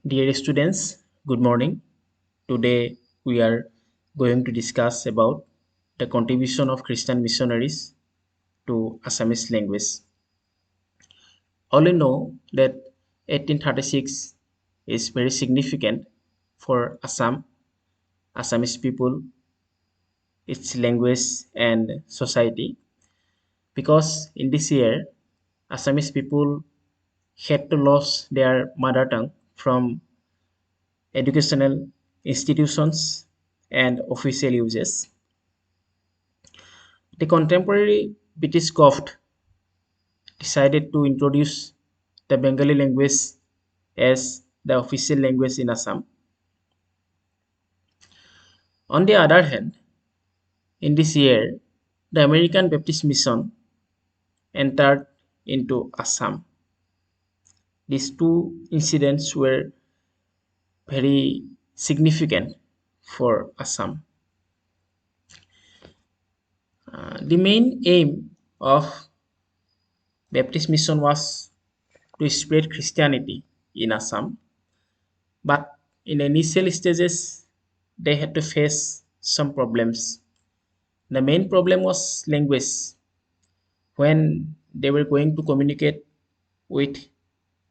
Dear students, good morning. Today we are going to discuss about the contribution of Christian missionaries to Assamese language. All you know that 1836 is very significant for Assam, Assamese people, its language and society because in this year Assamese people had to lose their mother tongue from educational institutions and official uses. The contemporary British government decided to introduce the Bengali language as the official language in Assam. On the other hand, in this year, the American Baptist Mission entered into Assam. These two incidents were very significant for Assam. The main aim of Baptist Mission was to spread Christianity in Assam, but in the initial stages, they had to face some problems. The main problem was language. When they were going to communicate with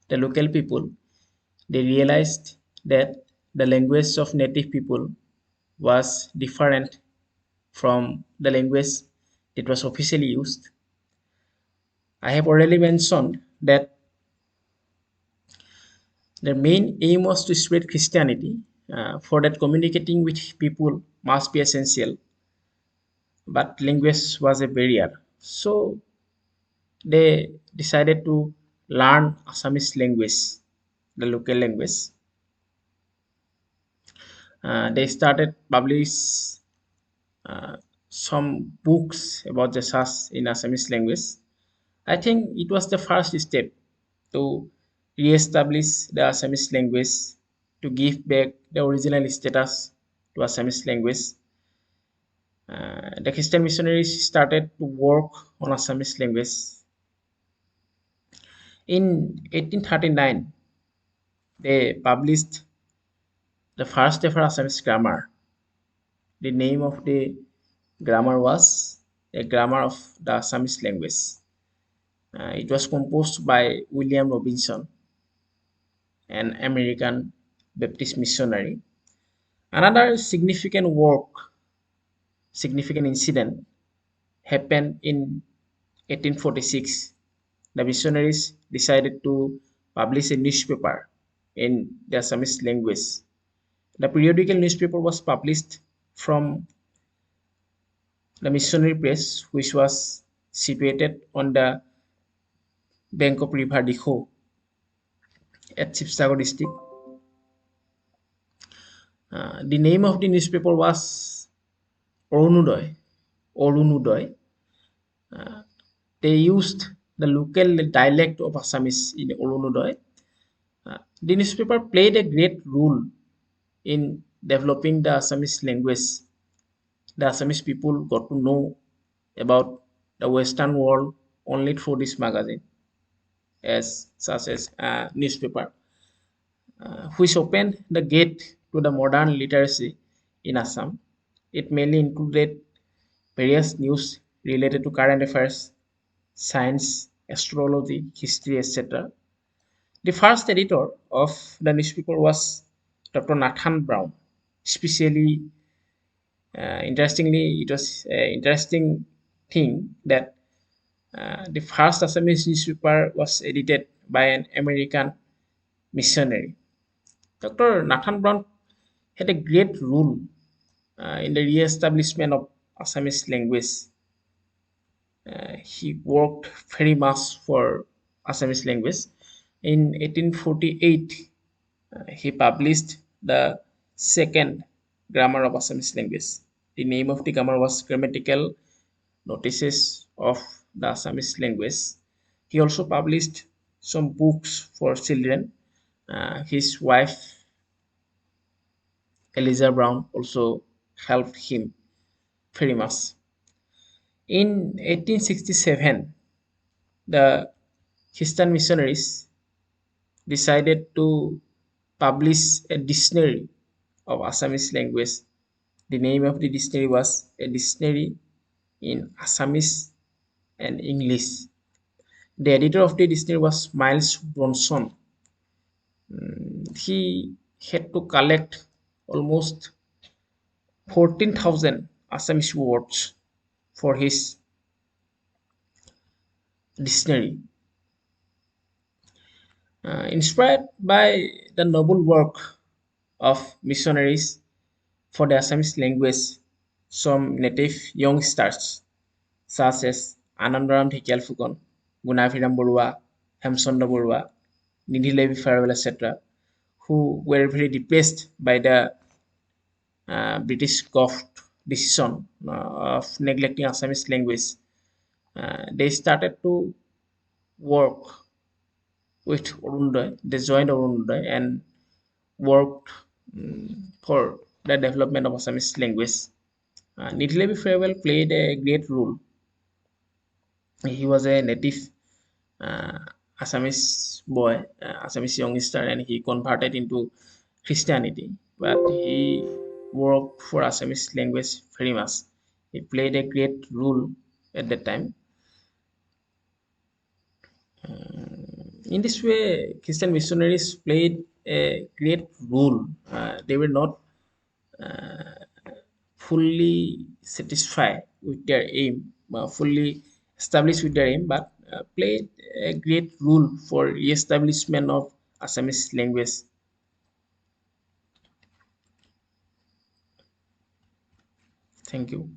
the local people, they realized that the language of native people was different from the language that was officially used. I have already mentioned that their main aim was to spread Christianity. For that, communicating with people must be essential, but language was a barrier. So they decided to learn Assamese language, the local language. They started publish uh, some books about the SAS in Assamese language. I think it was the first step to re-establish the Assamese language, to give back the original status to Assamese language. The Christian missionaries started to work on Assamese language. In 1839, they published the first ever Assamese grammar. The name of the grammar was a grammar of the Assamese language. It was composed by William Robinson, an American Baptist missionary. Another significant incident happened in 1846. The missionaries decided to publish a newspaper in the Assamese language. The periodical newspaper was published from the missionary press, which was situated on the bank of River Dikho at Sibsagar district. The name of the newspaper was Orunodoy. Orunodoy. They used the local dialect of Assamese in Orunodoy. The newspaper played a great role in developing the Assamese language. The Assamese people got to know about the Western world only through this magazine, as such as a newspaper, which opened the gate to the modern literacy in Assam. It mainly included various news related to current affairs, science, astrology, history, etc. The first editor of the newspaper was Dr. Nathan Brown. Especially interestingly, it was an interesting thing that the first Assamese newspaper was edited by an American missionary. Dr. Nathan Brown had a great role in the re-establishment of Assamese language. He worked very much for Assamese language. In 1848, he published the second grammar of Assamese language. The name of the grammar was Grammatical Notices of the Assamese language. He also published some books for children. His wife, Eliza Brown, also helped him very much. In 1867, the Christian missionaries decided to published a dictionary of Assamese language. The name of the dictionary was a dictionary in Assamese and English. The editor of the dictionary was Miles Bronson. He had to collect almost 14,000 Assamese words for his dictionary. Inspired by the noble work of missionaries for the Assamese language, some native youngsters such as Anandaram Dhikial Fukon, Gunaviram Borua, Hemchandra Borua, Nidhi Levi Farewell, etc., who were very depressed by the British government decision of neglecting Assamese language. They started to work with Orundoy. They joined Orundoy and worked for the development of Assamese language. Nidhi Levi Farewell played a great role. He was a native uh, Assamese boy, Assamese youngster, and he converted into Christianity. But he worked for Assamese language very much. He played a great role at that time. In this way, Christian missionaries played a great role. They were not fully satisfied with their aim, fully established with their aim, but played a great role for re-establishment of Assamese language. Thank you.